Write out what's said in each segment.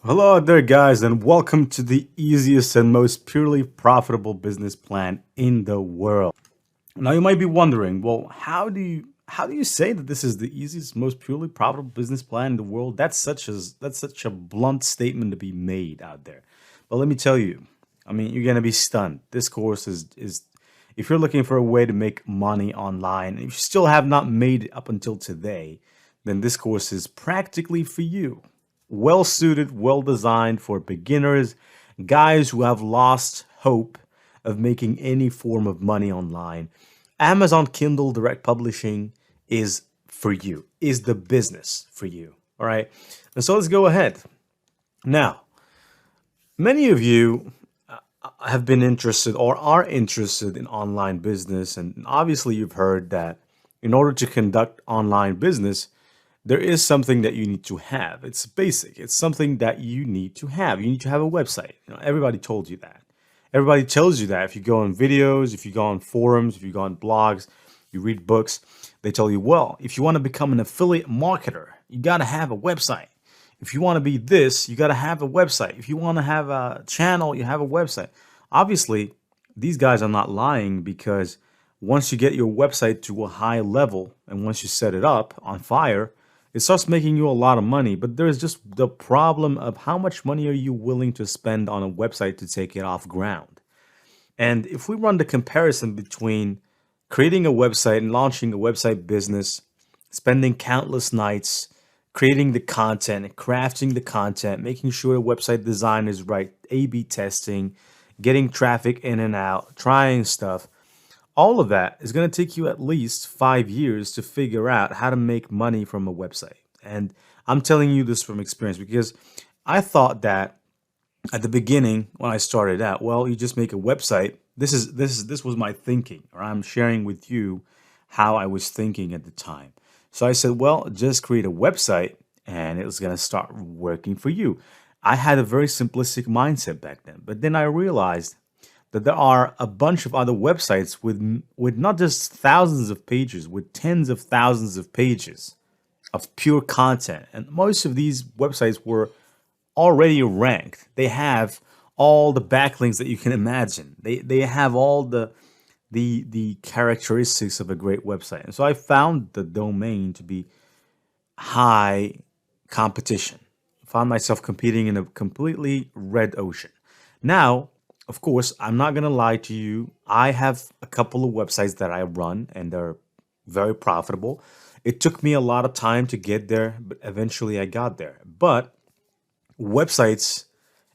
Hello there, guys, and welcome to the easiest and most purely profitable business plan in the world. Now, you might be wondering, well, how do you say that this is the easiest, most purely profitable business plan in the world? That's such a blunt statement to be made out there. But let me tell you, I mean, you're gonna be stunned. This course is if you're looking for a way to make money online, and if you still have not made it up until today, then this course is practically for you. Well suited, well designed for beginners, guys who have lost hope of making any form of money online. Amazon Kindle Direct Publishing is for you, is the business for you. All right. And so let's go ahead. Now, many of you have been interested or are interested in online business. And obviously, you've heard that in order to conduct online business, there is something that you need to have. It's basic. It's something that you need to have. You need to have a website. Everybody told you that. Everybody tells you that. If you go on videos, if you go on forums, if you go on blogs, you read books, they tell you, well, if you want to become an affiliate marketer, you got to have a website. If you want to be this, you got to have a website. If you want to have a channel, you have a website. Obviously, these guys are not lying because once you get your website to a high level and once you set it up on fire, it starts making you a lot of money. But there's just the problem of how much money are you willing to spend on a website to take it off ground? And if we run the comparison between creating a website and launching a website business, spending countless nights creating the content, crafting the content, making sure the website design is right, A/B testing, getting traffic in and out, trying stuff. All of that is going to take you at least 5 years to figure out how to make money from a website. And I'm telling you this from experience because I thought that at the beginning when I started out, well, you just make a website. This was my thinking, or I'm sharing with you how I was thinking at the time. So I said, well, just create a website and it's going to start working for you. I had a very simplistic mindset back then, but then I realized that there are a bunch of other websites with not just thousands of pages, with tens of thousands of pages of pure content. And most of these websites were already ranked. They have all the backlinks that you can imagine. They have all the characteristics of a great website. And so I found the domain to be high competition. Found myself competing in a completely red ocean. Now, of course, I'm not going to lie to you. I have a couple of websites that I run and they're very profitable. It took me a lot of time to get there, but eventually I got there. But websites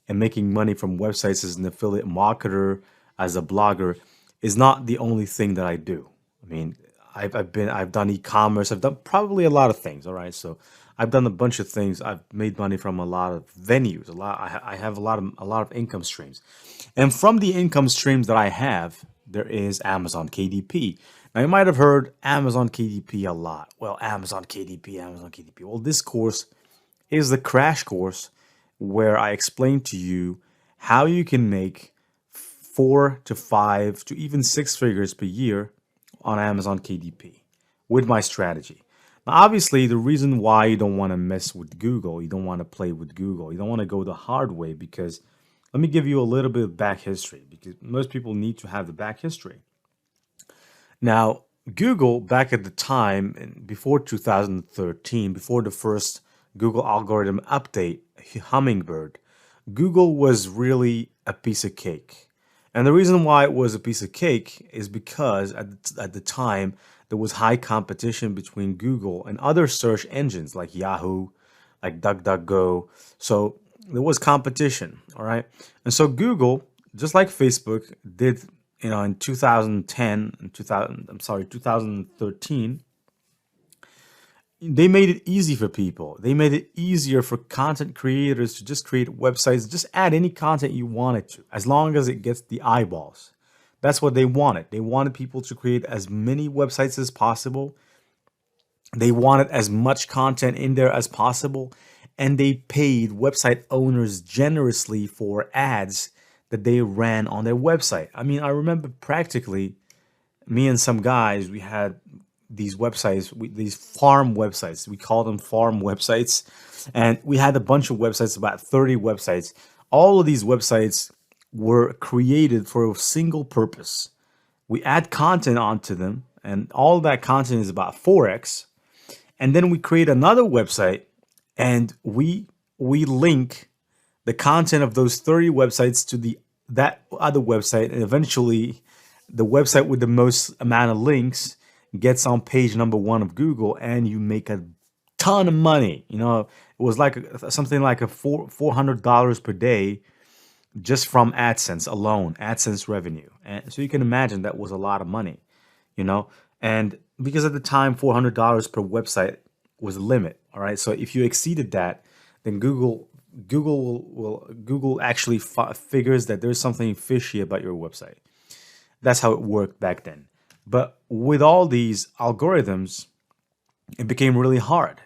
and making money from websites as an affiliate marketer, as a blogger, is not the only thing that I do. I mean, I've done e-commerce. I've done probably a lot of things. All right, so I've done a bunch of things. I've made money from a lot of venues. I have a lot of income streams, and from the income streams that I have, there is Amazon KDP. Now you might have heard Amazon KDP a lot. Well, Amazon KDP, Amazon KDP. Well, this course is the crash course where I explain to you how you can make 4 to 5 to even 6 figures per year on Amazon KDP with my strategy. Now, obviously, the reason why you don't want to mess with Google, you don't want to play with Google, you don't want to go the hard way because let me give you a little bit of back history because most people need to have the back history. Now, Google back at the time, before 2013, before the first Google algorithm update, Hummingbird, Google was really a piece of cake. And the reason why it was a piece of cake is because at the time, there was high competition between Google and other search engines like Yahoo, like DuckDuckGo. So there was competition, all right? And so Google, just like Facebook, did in 2010 and 2013, they made it easy for people. They made it easier for content creators to just create websites, just add any content you wanted to, as long as it gets the eyeballs. That's what they wanted. They wanted people to create as many websites as possible. They wanted as much content in there as possible. And they paid website owners generously for ads that they ran on their website. I mean, I remember practically me and some guys, we had these websites, these farm websites. We call them farm websites, and we had a bunch of websites, about 30 websites. All of these websites were created for a single purpose. We add content onto them, and all that content is about Forex. And then we create another website, and we link the content of those 30 websites to the that other website, and eventually the website with the most amount of links gets on page number 1 of Google, and you make a ton of money. It was like something like a $400 per day just from AdSense alone, AdSense revenue. And so you can imagine that was a lot of money, you know. And because at the time $400 per website was the limit. All right, so if you exceeded that, then Google actually figures that there's something fishy about your website. That's how it worked back then. But with all these algorithms, it became really hard.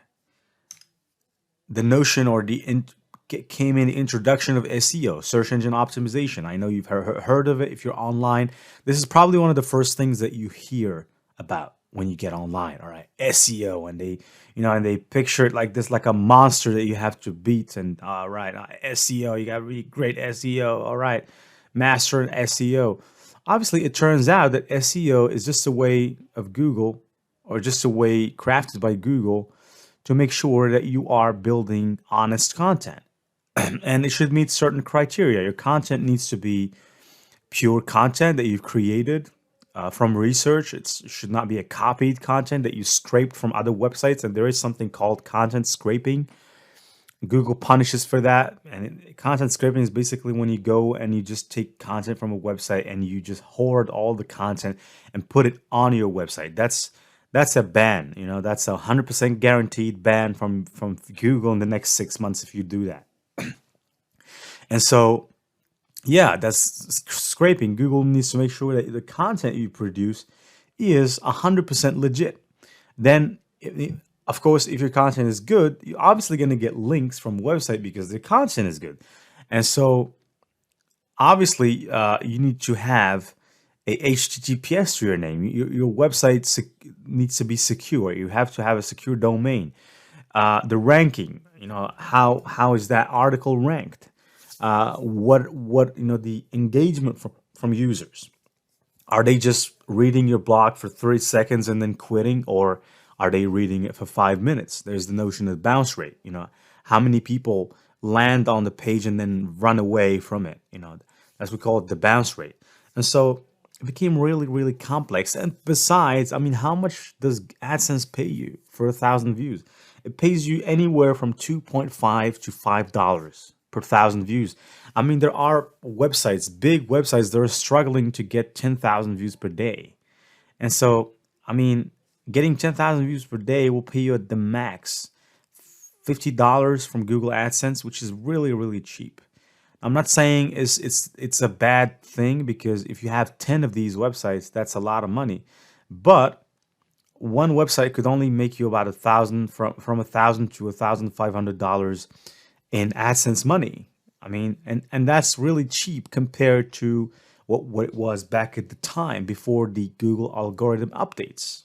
The notion or came in the introduction of SEO, search engine optimization. I know you've heard of it if you're online. This is probably one of the first things that you hear about when you get online. All right, SEO, and they picture it like this, like a monster that you have to beat. And all right, SEO, you got really great SEO. All right, master SEO. Obviously, it turns out that SEO is just a way of Google, or just a way crafted by Google to make sure that you are building honest content. And it should meet certain criteria. Your content needs to be pure content that you've created from research. It should not be a copied content that you scraped from other websites. And there is something called content scraping. Google punishes for that. And content scraping is basically when you go and you just take content from a website and you just hoard all the content and put it on your website. That's a ban. That's a 100% guaranteed ban from Google in the next 6 months if you do that. And so, yeah, that's scraping. Google needs to make sure that the content you produce is 100% legit. Then, of course, if your content is good, you're obviously going to get links from website because the content is good. And so, obviously, you need to have a HTTPS to your name. Your website needs to be secure. You have to have a secure domain. The ranking, how is that article ranked? What the engagement from users. Are they just reading your blog for 30 seconds and then quitting, or are they reading it for 5 minutes? There's the notion of bounce rate. How many people land on the page and then run away from it? That's we call it the bounce rate. And so it became really, really complex. And besides, how much does AdSense pay you for 1,000 views? It pays you anywhere from $2.5 to $5 per 1,000 views. There are websites, big websites, that are struggling to get 10,000 views per day. And so, getting 10,000 views per day will pay you at the max $50 from Google AdSense, which is really, really cheap. I'm not saying it's a bad thing, because if you have 10 of these websites, that's a lot of money. But one website could only make you about $1,000 from $1,000 to $1,500 in AdSense money. And that's really cheap compared to what it was back at the time before the Google algorithm updates.